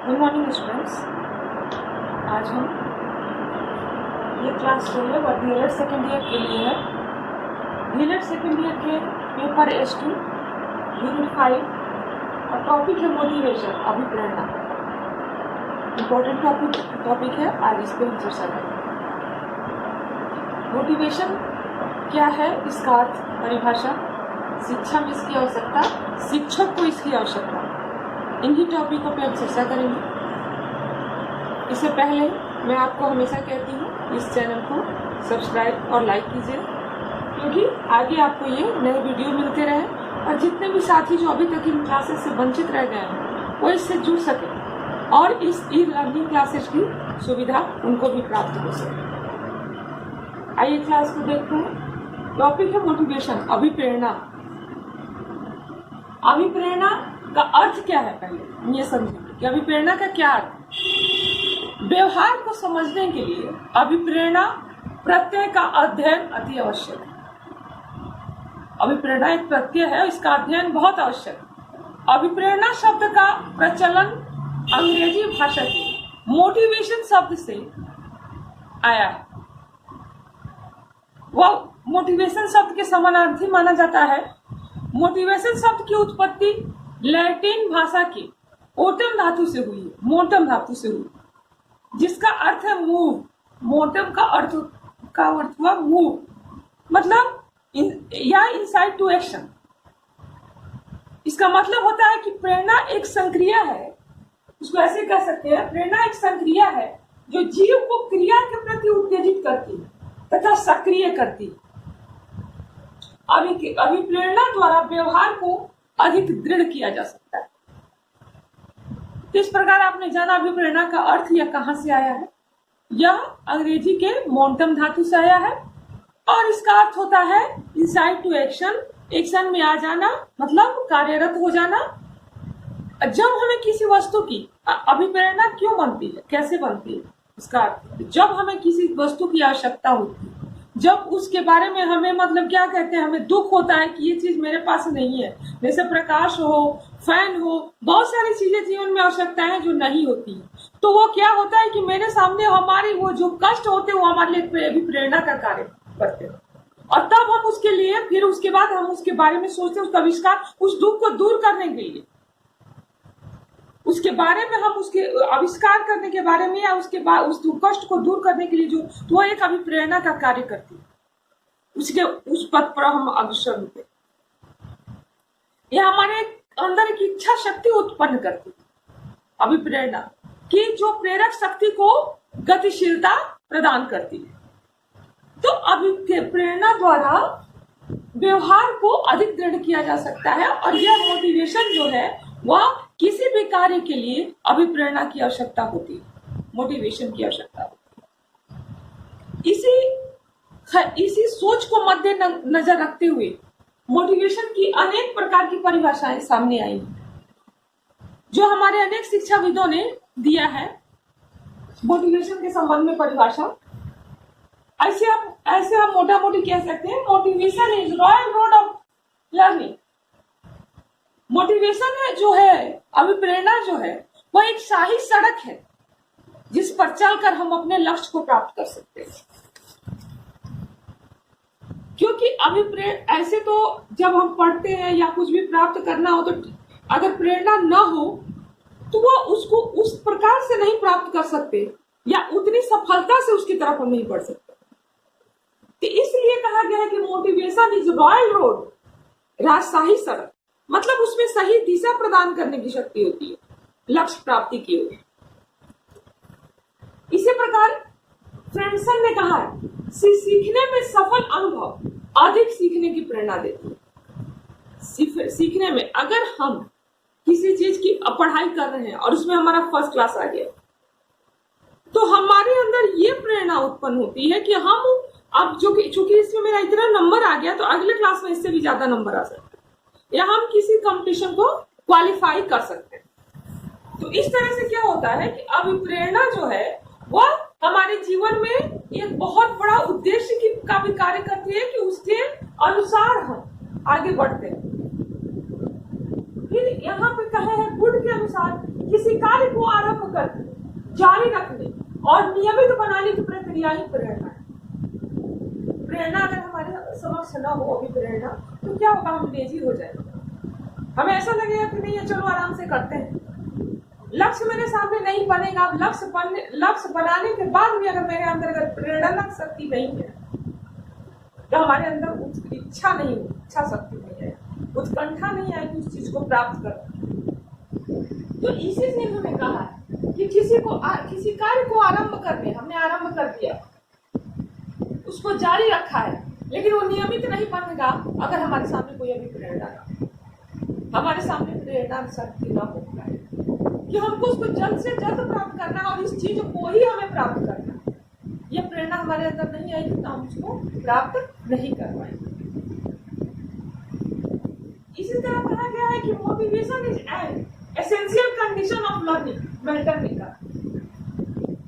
Good morning students. आज हम ये क्लास जो है वह डीएलएड सेकेंड ईयर के लिए है। डीएलएड सेकेंड ईयर के पेपर S2 यूनिट 5 और टॉपिक है मोटिवेशन, अभिप्रेरणा। इम्पोर्टेंट टॉपिक है, आज इस पर हम चर्चा करेंगे। मोटिवेशन क्या है, इसका अर्थ, परिभाषा, शिक्षा में इसकी आवश्यकता, शिक्षक को इसकी आवश्यकता, इन्हीं टॉपिकों पे हम चर्चा करेंगे। इससे पहले मैं आपको हमेशा कहती हूँ इस चैनल को सब्सक्राइब और लाइक कीजिए, क्योंकि आगे आपको ये नए वीडियो मिलते रहे और जितने भी साथी जो अभी तक इन क्लासेस से वंचित रह गए हैं वो इससे जुड़ सके और इस ई लर्निंग क्लासेस की सुविधा उनको भी प्राप्त हो सके। आइए क्लास को देखते हैं। टॉपिक है मोटिवेशन, अभिप्रेरणा। अभिप्रेरणा का अर्थ क्या है, पहले ये समझिए कि अभिप्रेरणा का क्या अर्थ है। व्यवहार को समझने के लिए अभिप्रेरणा प्रत्यय का अध्ययन अति आवश्यक है। अभिप्रेरणा एक प्रत्यय है, इसका अध्ययन बहुत आवश्यक है। अभिप्रेरणा शब्द का प्रचलन अंग्रेजी भाषा के मोटिवेशन शब्द से आया है। वह मोटिवेशन शब्द के समानार्थी माना जाता है। मोटिवेशन शब्द की उत्पत्ति लैटिन भाषा की ओटम धातु से हुई है, मोटम धातु से हुई, जिसका अर्थ है मूव। मोटम का अर्थ हुआ मूव, मतलब या इनसाइट टू एक्शन। इसका मतलब होता है कि प्रेरणा एक संक्रिया है, उसको ऐसे कह सकते हैं, प्रेरणा एक संक्रिया है जो जीव को क्रिया के प्रति उत्तेजित करती है तथा सक्रिय करती है। अभिप्रेरणा द्वारा व्यवहार को अधिक दृढ़ किया जा सकता है। इस प्रकार आपने जाना अभिप्रेरणा का अर्थ यह कहां से आया है। यह अंग्रेजी के मोंटम धातु से आया है और इसका अर्थ होता है इनसाइट टू एक्शन, एक्शन में आ जाना, मतलब कार्यरत हो जाना। जब हमें किसी वस्तु की अभिप्रेरणा क्यों बनती है, कैसे बनती है, इसका अर्थ जब हमें किसी वस्तु की आवश्यकता होती है, जब उसके बारे में हमें, मतलब क्या कहते हैं, हमें दुख होता है कि ये चीज मेरे पास नहीं है, जैसे प्रकाश हो, फैन हो, बहुत सारी चीजें जीवन में आवश्यकताएं हैं जो नहीं होती है, तो वो क्या होता है कि मेरे सामने हमारी वो जो कष्ट होते हैं वो हमारे लिए भी प्रेरणा का कार्य करते हैं और तब हम उसके लिए, फिर उसके बाद हम उसके बारे में सोचते हैं, उसका आविष्कार, उस दुख को दूर करने के लिए, उसके बारे में हम उसके आविष्कार करने के बारे में या उसके बाद उस कष्ट को दूर करने के लिए जो, तो वो एक अभिप्रेरणा का कार्य करती है। उसके उस पद पर हम अग्रसर होते, यह हमारे अंदर की इच्छा शक्ति उत्पन्न करती है। अभिप्रेरणा की जो प्रेरक शक्ति को गतिशीलता प्रदान करती है। तो अभिप्रेरणा द्वारा व्यवहार को अधिक दृढ़ किया जा सकता है और यह मोटिवेशन जो है वह किसी भी कार्य के लिए अभिप्रेरणा की आवश्यकता होती है, मोटिवेशन की आवश्यकता होती है। इसी सोच को मद्देनजर रखते हुए मोटिवेशन की अनेक प्रकार की परिभाषाएं सामने आई हैं, जो हमारे अनेक शिक्षाविदों ने दिया है मोटिवेशन के संबंध में परिभाषा। ऐसे हम मोटा मोटी कह सकते हैं, motivation is royal road of learning. Motivation है जो है, अभिप्रेरणा जो है, वह एक शाही सड़क है जिस पर चलकर हम अपने लक्ष्य को प्राप्त कर सकते हैं। क्योंकि अभिप्रेरणा, ऐसे तो जब हम पढ़ते हैं या कुछ भी प्राप्त करना हो, तो अगर प्रेरणा न हो तो वो उसको उस प्रकार से नहीं प्राप्त कर सकते या उतनी सफलता से उसकी तरफ हम नहीं बढ़ सकते। तो इसलिए कहा गया है कि मोटिवेशन इज रॉयल रोड, राजशाही सड़क, मतलब उसमें सही दिशा प्रदान करने की शक्ति होती है लक्ष्य प्राप्ति की ओर। इसी प्रकार फ्रेंडसन ने कहा है, सीखने में सफल अनुभव अधिक सीखने की प्रेरणा देती है। सीखने में अगर हम किसी चीज की पढ़ाई कर रहे हैं और उसमें हमारा फर्स्ट क्लास आ गया, तो हमारे अंदर ये प्रेरणा उत्पन्न होती है कि हम अब चूंकि इसमें मेरा इतना नंबर आ गया, तो अगले क्लास में इससे भी ज्यादा नंबर आ सकता है या हम किसी कंपटीशन को क्वालिफाई कर सकते हैं। तो इस तरह से क्या होता है कि अभिप्रेरणा जो है वह हमारे जीवन में एक बहुत बड़ा उद्देश्य का भी कार्य करती है कि उसके अनुसार हम आगे बढ़ते हैं। फिर यहाँ पे कहे हैं गुण के अनुसार किसी कार्य को आरंभ करने, जारी रखने और नियमित बनाने की प्रक्रिया ही प्रेरणा है। प्रेरणा अगर हमारे समक्ष न हो अभी प्रेरणा, तो क्या होगा, हम लेजी हो जाएंगे। हमें ऐसा लगेगा कि नहीं है, चलो आराम से करते हैं। लक्ष्य मेरे सामने नहीं बनेगा। लक्ष्य बनाने के बाद भी अगर मेरे अंदर अगर प्रेरणा शक्ति नहीं है, तो हमारे अंदर इच्छा नहीं है, इच्छा शक्ति नहीं है, उत्कंठा नहीं है कि उस चीज को प्राप्त कर। तो इसी से इन्होंने कहा है कि किसी कार्य को आरंभ करने, हमने आरंभ कर दिया, उसको जारी रखा है, लेकिन वो नियमित नहीं बनेगा अगर हमारे सामने कोई अभी प्रेरणा ना, हमारे सामने प्रेरणा शक्ति न हो पाए कि हमको उसको जल्द से जल्द प्राप्त करना और इस चीज को ही हमें प्राप्त करना। ये प्रेरणा हमारे अंदर नहीं आएगी तो हम उसको प्राप्त नहीं कर पाएंगे। इसी तरह कहा गया है कि motivation is an essential condition of learning, mental का।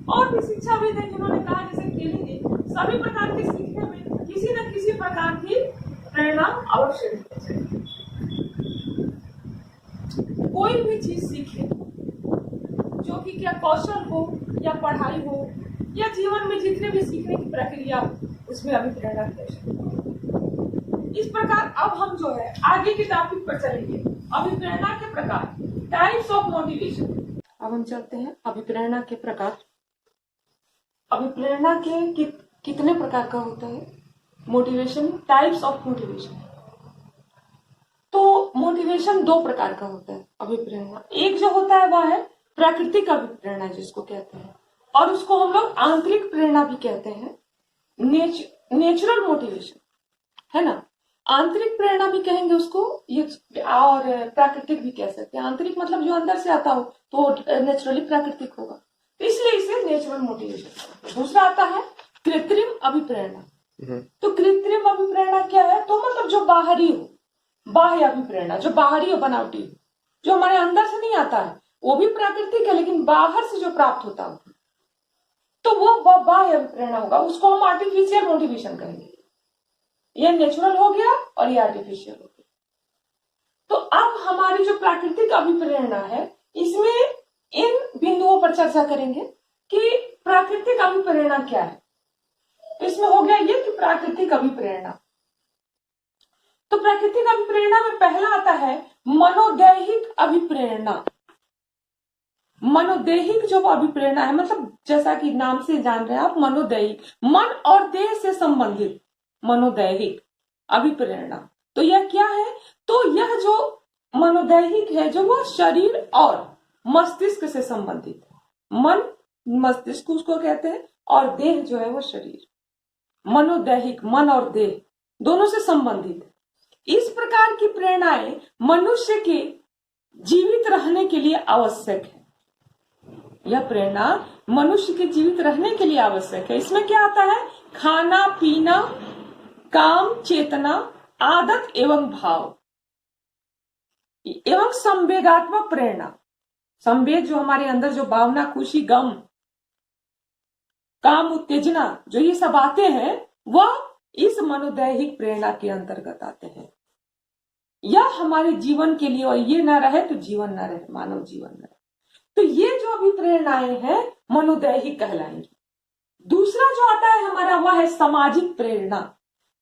और भी शिक्षाविद है जिन्होंने कहा, जैसे केली, सभी प्रकार के सीखने में किसी न किसी प्रकार की प्रेरणा अवश्य होनी चाहिए। कोई भी चीज सीखे, जो कि क्या कौशल हो या पढ़ाई हो या जीवन में जितने भी सीखने की प्रक्रिया हो, उसमें अभिप्रेरणा की आवश्यकता। इस प्रकार अब हम जो है आगे के टॉपिक पर चलेंगे, अभिप्रेरणा के प्रकार, टाइप्स ऑफ मोटिवेशन। अब हम चलते हैं अभिप्रेरणा के प्रकार। अभिप्रेरणा के कितने प्रकार का होता है मोटिवेशन, टाइप्स ऑफ मोटिवेशन। तो मोटिवेशन दो प्रकार का होता है अभिप्रेरणा। एक जो होता है वह है प्राकृतिक अभिप्रेरणा जिसको कहते हैं, और उसको हम लोग आंतरिक प्रेरणा भी कहते हैं, नेचुरल मोटिवेशन, है ना। आंतरिक प्रेरणा भी कहेंगे उसको, ये और प्राकृतिक भी कह सकते हैं। आंतरिक मतलब जो अंदर से आता हो तो नेचुरली प्राकृतिक होगा, तो इसलिए इसे नेचुरल मोटिवेशन। दूसरा आता है कृत्रिम अभिप्रेरणा। तो कृत्रिम अभिप्रेरणा क्या है, तो मतलब जो बाहरी हो, बाह्य अभिप्रेरणा, जो बाहरी हो, बनावटी हो, जो हमारे अंदर से नहीं आता है, वो भी प्राकृतिक है, लेकिन बाहर से जो प्राप्त होता है तो वो बाह्य अभिप्रेरणा होगा, उसको हम आर्टिफिशियल मोटिवेशन कहेंगे। ये नेचुरल हो गया और ये आर्टिफिशियल हो गया। तो अब हमारी जो प्राकृतिक अभिप्रेरणा है, इसमें इन बिंदुओं पर चर्चा करेंगे कि प्राकृतिक अभिप्रेरणा क्या है। तो इसमें हो गया ये कि प्राकृतिक अभिप्रेरणा, तो प्राकृतिक अभिप्रेरणा में पहला आता है मनोदैहिक अभिप्रेरणा। मनोदैहिक जो अभिप्रेरणा है, मतलब जैसा कि नाम से जान रहे हैं आप, मनोदैहिक, मन और देह से संबंधित मनोदैहिक अभिप्रेरणा। तो यह क्या है, तो यह जो मनोदैहिक है, जो वह शरीर और मस्तिष्क से संबंधित है। मन मस्तिष्क उसको कहते हैं, और देह जो है वो शरीर। मनोदैहिक, मन और देह दोनों से संबंधित है। इस प्रकार की प्रेरणाएं मनुष्य के जीवित रहने के लिए आवश्यक है। यह प्रेरणा मनुष्य के जीवित रहने के लिए आवश्यक है। इसमें क्या आता है, खाना पीना, काम, चेतना, आदत एवं भाव एवं संवेगात्मक प्रेरणा। संवेग जो हमारे अंदर जो भावना, खुशी, गम, काम, उत्तेजना, जो ये सब आते हैं, वह इस मनोदैहिक प्रेरणा के अंतर्गत आते हैं। यह हमारे जीवन के लिए, और ये ना रहे तो जीवन ना रहे, मानव जीवन न रहे। तो ये जो अभी प्रेरणाएं हैं मनोदैहिक कहलाएंगी। दूसरा जो आता है हमारा, वह है सामाजिक प्रेरणा।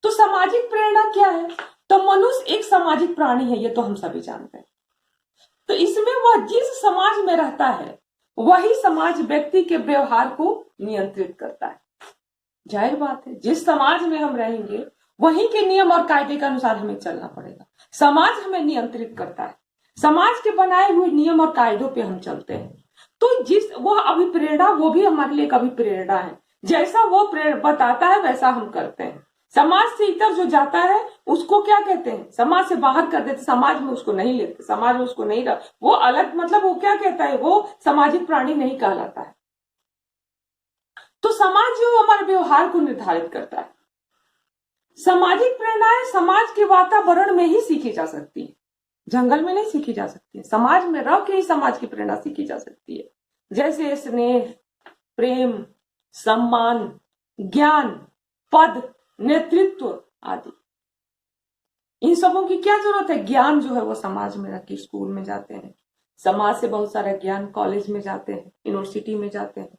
तो सामाजिक प्रेरणा क्या है, तो मनुष्य एक सामाजिक प्राणी है, ये तो हम सभी जानते हैं। तो इसमें वह जिस समाज में रहता है, वही समाज व्यक्ति के व्यवहार को नियंत्रित करता है। जाहिर बात है, जिस समाज में हम रहेंगे वहीं के नियम और कायदे के अनुसार हमें चलना पड़ेगा। समाज हमें नियंत्रित करता है, समाज के बनाए हुए नियम और कायदों पे हम चलते हैं। तो जिस वह अभिप्रेरणा, वो भी हमारे लिए एक अभिप्रेरणा है। जैसा वो बताता है वैसा हम करते हैं। समाज से इतर जो जाता है उसको क्या कहते हैं, समाज से बाहर कर देते, समाज में उसको नहीं लेते, समाज में उसको नहीं रख, वो अलग, मतलब वो क्या कहता है, वो सामाजिक प्राणी नहीं कहलाता है। तो समाज जो हमारे व्यवहार को निर्धारित करता है। सामाजिक प्रेरणाएं समाज के वातावरण में ही सीखी जा सकती है, जंगल में नहीं सीखी जा सकती है। समाज में रह के ही समाज की प्रेरणा सीखी जा सकती है, जैसे स्नेह, प्रेम, सम्मान, ज्ञान, पद, नेतृत्व आदि। इन सबों की क्या जरूरत है, ज्ञान जो है वो समाज में रख के स्कूल में जाते हैं, समाज से बहुत सारा ज्ञान, कॉलेज में जाते हैं, यूनिवर्सिटी में जाते हैं,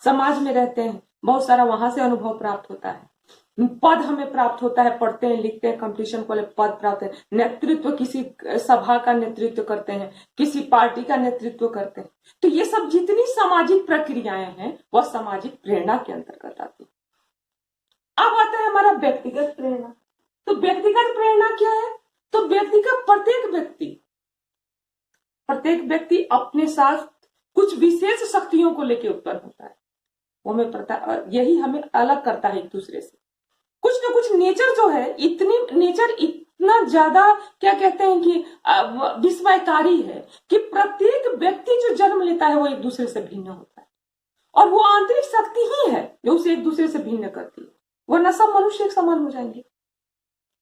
समाज में रहते हैं, बहुत सारा वहां से अनुभव प्राप्त होता है, पद हमें प्राप्त होता है, पढ़ते हैं, लिखते हैं, कंपटीशन को पद प्राप्त है, नेतृत्व, किसी सभा का नेतृत्व करते हैं, किसी पार्टी का नेतृत्व करते हैं। तो ये सब जितनी सामाजिक प्रक्रियाएं हैं वह सामाजिक प्रेरणा के अंतर्गत आती है। अब आता है हमारा व्यक्तिगत प्रेरणा। तो व्यक्तिगत प्रेरणा क्या है? तो व्यक्तिगत प्रत्येक व्यक्ति अपने साथ कुछ विशेष शक्तियों को लेकर उत्पन्न होता है। वो हमें पता, यही हमें अलग करता है एक दूसरे से। कुछ ना कुछ नेचर जो है, नेचर इतना ज्यादा क्या कहते हैं कि विस्मयकारी है कि प्रत्येक व्यक्ति जो जन्म लेता है वो एक दूसरे से भिन्न होता है, और वो आंतरिक शक्ति ही है जो उसे एक दूसरे से भिन्न करती है, वरना सब मनुष्य एक समान हो जाएंगे।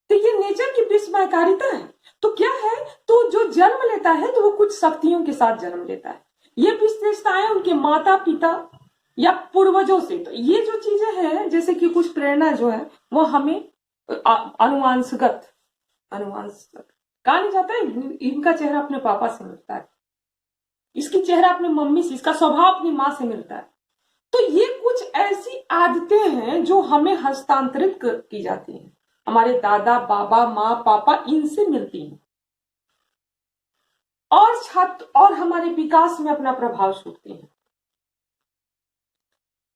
तो ये नेचर की विस्मयकारिता है। तो क्या है, तो जो जन्म लेता है तो वो कुछ शक्तियों के साथ जन्म लेता है। ये विशेषताएं उनके माता पिता या पूर्वजों से, तो ये जो चीजें हैं, जैसे कि कुछ प्रेरणा जो है वो हमें अनुवांशगत कहा नहीं जाता है, इनका चेहरा अपने पापा से मिलता है, इसकी चेहरा अपने मम्मी से, इसका स्वभाव अपनी माँ से मिलता है। तो ये कुछ ऐसी आदतें हैं जो हमें हस्तांतरित की जाती हैं, हमारे दादा बाबा माँ पापा इनसे मिलती हैं, और छात्र और हमारे विकास में अपना प्रभाव छोड़ती हैं।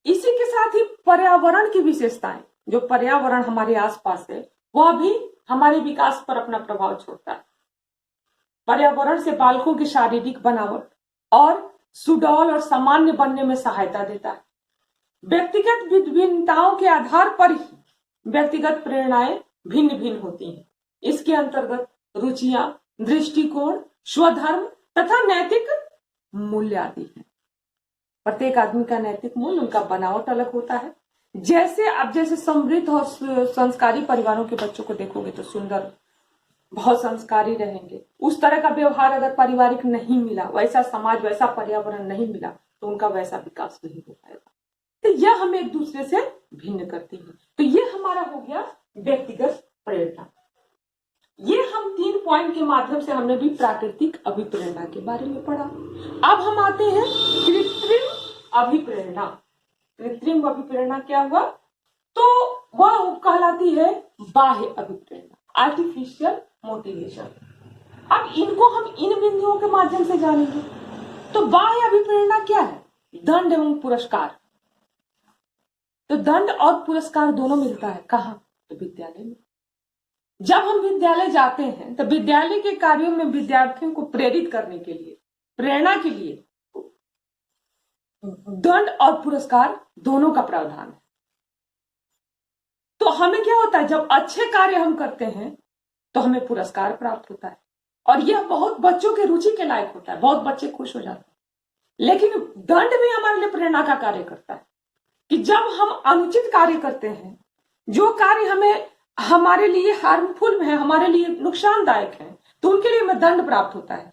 इसी के साथ ही पर्यावरण की विशेषताएं, जो पर्यावरण हमारे आसपास है वह भी हमारे विकास पर अपना प्रभाव छोड़ता है। पर्यावरण से बालकों की शारीरिक बनावट और सुडौल और सामान्य बनने में सहायता देता है। व्यक्तिगत विभिन्नताओं के आधार पर ही व्यक्तिगत प्रेरणाएं भिन्न भिन्न होती हैं। इसके अंतर्गत रुचियां, दृष्टिकोण, स्वधर्म तथा नैतिक मूल्य आदि हैं। प्रत्येक आदमी का नैतिक मूल्य, उनका बनावट अलग होता है। जैसे समृद्ध और संस्कारी परिवारों के बच्चों को देखोगे तो सुंदर, बहुत संस्कारी रहेंगे। उस तरह का व्यवहार अगर पारिवारिक नहीं मिला, वैसा समाज, वैसा पर्यावरण नहीं मिला, तो उनका वैसा विकास नहीं हो पाएगा। तो यह हमें एक दूसरे से भिन्न करती है। तो ये हमारा हो गया व्यक्तिगत प्रेरणा। ये हम 3 पॉइंट के माध्यम से हमने भी प्राकृतिक अभिप्रेरणा के बारे में पढ़ा। अब हम आते हैं कृत्रिम अभिप्रेरणा। कृत्रिम अभिप्रेरणा क्या हुआ? तो वह कहलाती है बाह्य अभिप्रेरणा, आर्टिफिशियल मोटिवेशन। अब इनको हम इन बिंदुओं के माध्यम से जानेंगे। तो बाह्य अभिप्रेरणा क्या है? दंड एवं पुरस्कार। तो दंड और पुरस्कार दोनों मिलता है कहाँ? तो विद्यालय में। जब हम विद्यालय जाते हैं तो विद्यालय के कार्यों में विद्यार्थियों को प्रेरित करने के लिए, प्रेरणा के लिए दंड और पुरस्कार दोनों का प्रावधान है। तो हमें क्या होता है, जब अच्छे कार्य हम करते हैं तो हमें पुरस्कार प्राप्त होता है, और यह बहुत बच्चों के रुचि के लायक होता है, बहुत बच्चे खुश हो जाते हैं। लेकिन दंड भी हमारे लिए प्रेरणा का कार्य करता है कि जब हम अनुचित कार्य करते हैं, जो कार्य हमें हमारे लिए हार्मफुल है, हमारे लिए नुकसानदायक है, तो उनके लिए हमें दंड प्राप्त होता है।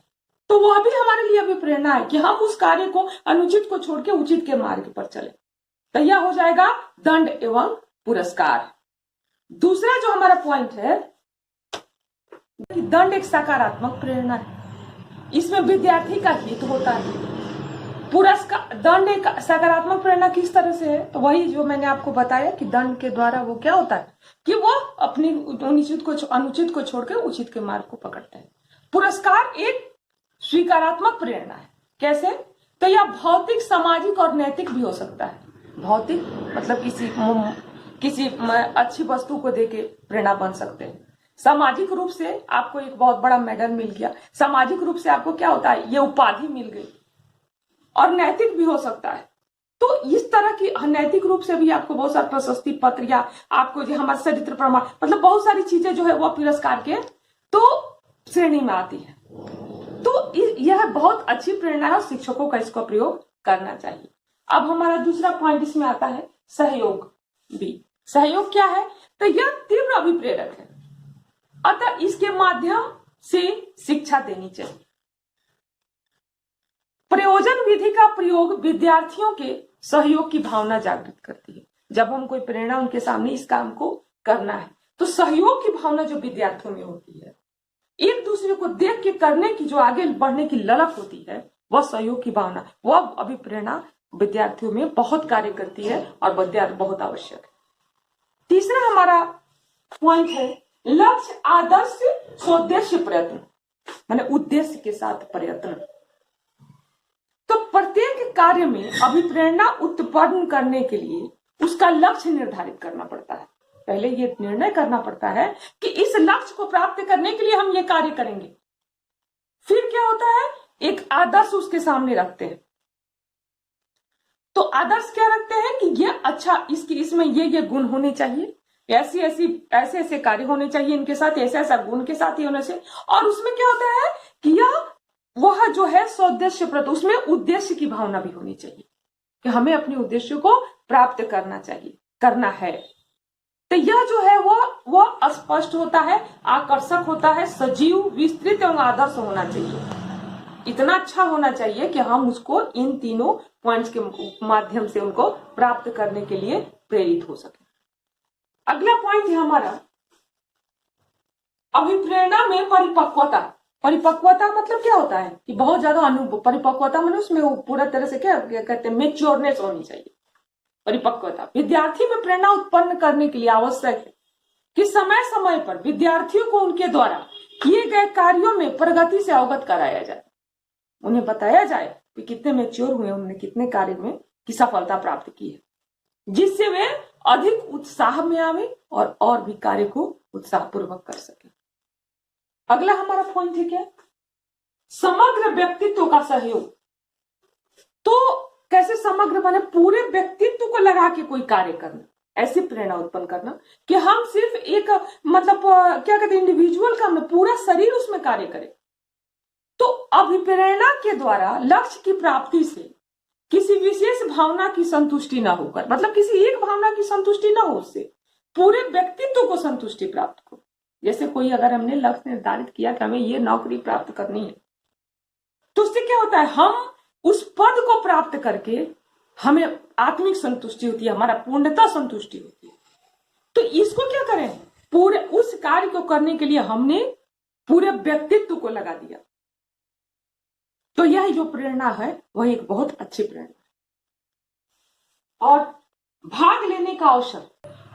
तो वह भी हमारे लिए भी प्रेरणा है कि हम उस कार्य को, अनुचित को छोड़ के उचित के मार्ग पर चले। तो यह हो जाएगा दंड एवं पुरस्कार। दूसरा जो हमारा पॉइंट है कि दंड एक सकारात्मक प्रेरणा है, इसमें विद्यार्थी का हित होता है। पुरस्कार, दंड एक सकारात्मक प्रेरणा किस तरह से है? तो वही जो मैंने आपको बताया कि दंड के द्वारा वो क्या होता है कि वो अपनी अनुचित को छोड़कर उचित के मार्ग को पकड़ते हैं। पुरस्कार एक स्वीकारात्मक प्रेरणा है। कैसे? तो यह भौतिक, सामाजिक और नैतिक भी हो सकता है। भौतिक मतलब किसी अच्छी वस्तु को देके प्रेरणा बन सकते हैं। सामाजिक रूप से आपको एक बहुत बड़ा मेडल मिल गया, सामाजिक रूप से आपको क्या होता है, ये उपाधि मिल गई। और नैतिक भी हो सकता है। तो इस तरह की नैतिक रूप से भी आपको बहुत सारे प्रशस्ति पत्र या आपको जो हमारे चरित्र प्रमाण, मतलब बहुत सारी चीजें जो है वो पुरस्कार के तो श्रेणी में आती है। तो यह बहुत अच्छी प्रेरणा है और शिक्षकों का इसका प्रयोग करना चाहिए। अब हमारा दूसरा पॉइंट इसमें आता है सहयोग भी। सहयोग क्या है? तो यह तीव्र अभिप्रेरक है, अतः इसके माध्यम से शिक्षा देनी चाहिए। प्रयोजन विधि का प्रयोग विद्यार्थियों के सहयोग की भावना जागृत करती है। जब हम कोई प्रेरणा उनके सामने इस काम को करना है तो सहयोग की भावना जो विद्यार्थियों में होती है, एक दूसरे को देख के करने की जो आगे बढ़ने की ललक होती है, वह सहयोग की भावना, वह अभिप्रेरणा विद्यार्थियों में बहुत कार्य करती है और बहुत आवश्यक है। तीसरा हमारा पॉइंट है लक्ष्य, आदर्श, स्वोद्देश्य प्रयत्न, माने उद्देश्य के साथ प्रयत्न। तो प्रत्येक कार्य में अभिप्रेरणा उत्पन्न करने के लिए उसका लक्ष्य निर्धारित करना पड़ता है। पहले ये निर्णय करना पड़ता है कि इस लक्ष्य को प्राप्त करने के लिए हम ये कार्य करेंगे। फिर क्या होता है, एक आदर्श उसके सामने रखते हैं। तो आदर्श क्या रखते हैं कि ये अच्छा, इसमें ये गुण होने चाहिए, ऐसे कार्य होने चाहिए इनके साथ, ऐसा गुण के साथ ही होने से। और उसमें क्या होता है कि वह जो है स्वोद्देश्य प्रयत्न, उसमें उद्देश्य की भावना भी होनी चाहिए कि हमें अपने उद्देश्य को प्राप्त करना है। तो यह जो है वह स्पष्ट होता है, आकर्षक होता है, सजीव, विस्तृत एवं आदर्श होना चाहिए। इतना अच्छा होना चाहिए कि हम उसको इन तीनों पॉइंट्स के माध्यम से उनको प्राप्त करने के लिए प्रेरित हो सके। अगला पॉइंट है हमारा अभिप्रेरणा में परिपक्वता। परिपक्वता मतलब क्या होता है कि बहुत ज्यादा अनुभव, परिपक्वता मतलब उसमें पूरा तरह से क्या कहते हैं, मेच्योरनेस होनी चाहिए। परिपक्वता विद्यार्थी में प्रेरणा उत्पन्न करने के लिए आवश्यक है कि समय समय पर विद्यार्थियों को उनके द्वारा किए गए कार्यों में प्रगति से अवगत कराया जाए। उन्हें बताया जाए कि कितने मेच्योर हुए, उन्होंने कितने कार्य में की सफलता प्राप्त की है, जिससे वे अधिक उत्साह में आवे और भी कार्य को उत्साहपूर्वक कर सके। अगला हमारा पॉइंट है क्या, समग्र व्यक्तित्व का सहयोग। तो कैसे समग्र माने पूरे व्यक्तित्व को लगा के कोई कार्य करना, ऐसी प्रेरणा उत्पन्न करना कि हम सिर्फ एक मतलब क्या कहते हैं इंडिविजुअल काम में, पूरा शरीर उसमें कार्य करे। तो अभिप्रेरणा के द्वारा लक्ष्य की प्राप्ति से किसी विशेष भावना की संतुष्टि ना होकर, मतलब किसी एक भावना की संतुष्टि ना हो, उससे पूरे व्यक्तित्व को संतुष्टि प्राप्त हो। जैसे कोई अगर हमने लक्ष्य निर्धारित किया कि हमें ये नौकरी प्राप्त करनी है, तो उससे क्या होता है, हम उस पद को प्राप्त करके हमें आत्मिक संतुष्टि होती है, हमारा पूर्णता संतुष्टि होती है। तो इसको क्या करें, पूरे उस कार्य को करने के लिए हमने पूरे व्यक्तित्व को लगा दिया। तो यह जो प्रेरणा है वह एक बहुत अच्छी प्रेरणा है। और भाग लेने का अवसर,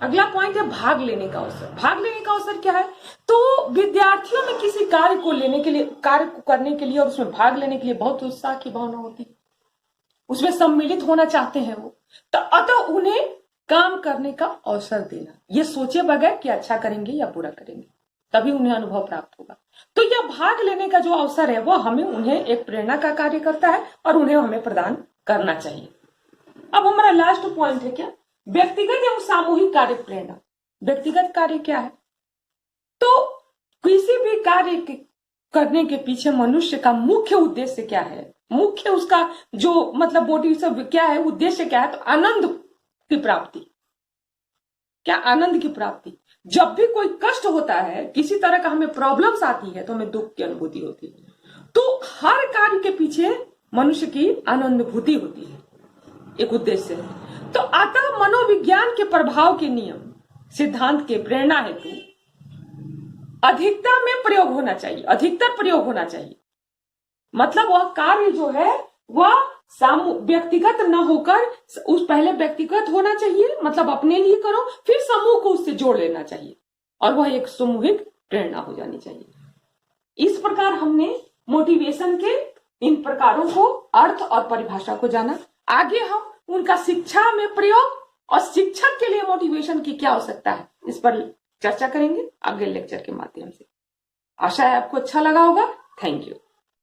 अगला पॉइंट है भाग लेने का अवसर। भाग लेने का अवसर क्या है, तो विद्यार्थियों में किसी कार्य को करने के लिए और उसमें भाग लेने के लिए बहुत उत्साह की भावना होती है, उसमें सम्मिलित होना चाहते हैं वो। तो अतः उन्हें काम करने का अवसर देना, ये सोचे बगैर कि अच्छा करेंगे या बुरा करेंगे, तभी उन्हें अनुभव प्राप्त होगा। तो यह भाग लेने का जो अवसर है वह हमें उन्हें एक प्रेरणा का कार्य करता है और उन्हें हमें प्रदान करना चाहिए। अब हमारा लास्ट पॉइंट है क्या, व्यक्तिगत एवं सामूहिक कार्य प्रेरणा। व्यक्तिगत कार्य क्या है, तो किसी भी कार्य करने के पीछे मनुष्य का मुख्य उद्देश्य क्या है, मुख्य उसका जो मतलब मोटिवेशन क्या है, उद्देश्य क्या है, तो आनंद की प्राप्ति। क्या आनंद की प्राप्ति। जब भी कोई कष्ट होता है, किसी तरह का हमें प्रॉब्लम्स आती है, तो हमें दुख की अनुभूति होती है। तो हर कार्य के पीछे मनुष्य की आनंदभूति होती है, एक उद्देश्य है। तो अतः मनोविज्ञान के प्रभाव के नियम सिद्धांत के प्रेरणा हेतु अधिकता में प्रयोग होना चाहिए, अधिकतर प्रयोग होना चाहिए। मतलब वह कार्य जो है वह व्यक्तिगत न होकर उस पहले व्यक्तिगत होना चाहिए, मतलब अपने लिए करो, फिर समूह को उससे जोड़ लेना चाहिए और वह एक सामूहिक प्रेरणा हो जानी चाहिए। इस प्रकार हमने मोटिवेशन के इन प्रकारों को, अर्थ और परिभाषा को जाना। आगे हम उनका शिक्षा में प्रयोग और शिक्षक के लिए मोटिवेशन की क्या आवश्यकता है, इस पर चर्चा करेंगे अगले लेक्चर के माध्यम से। आशा है आपको अच्छा लगा होगा। Thank you.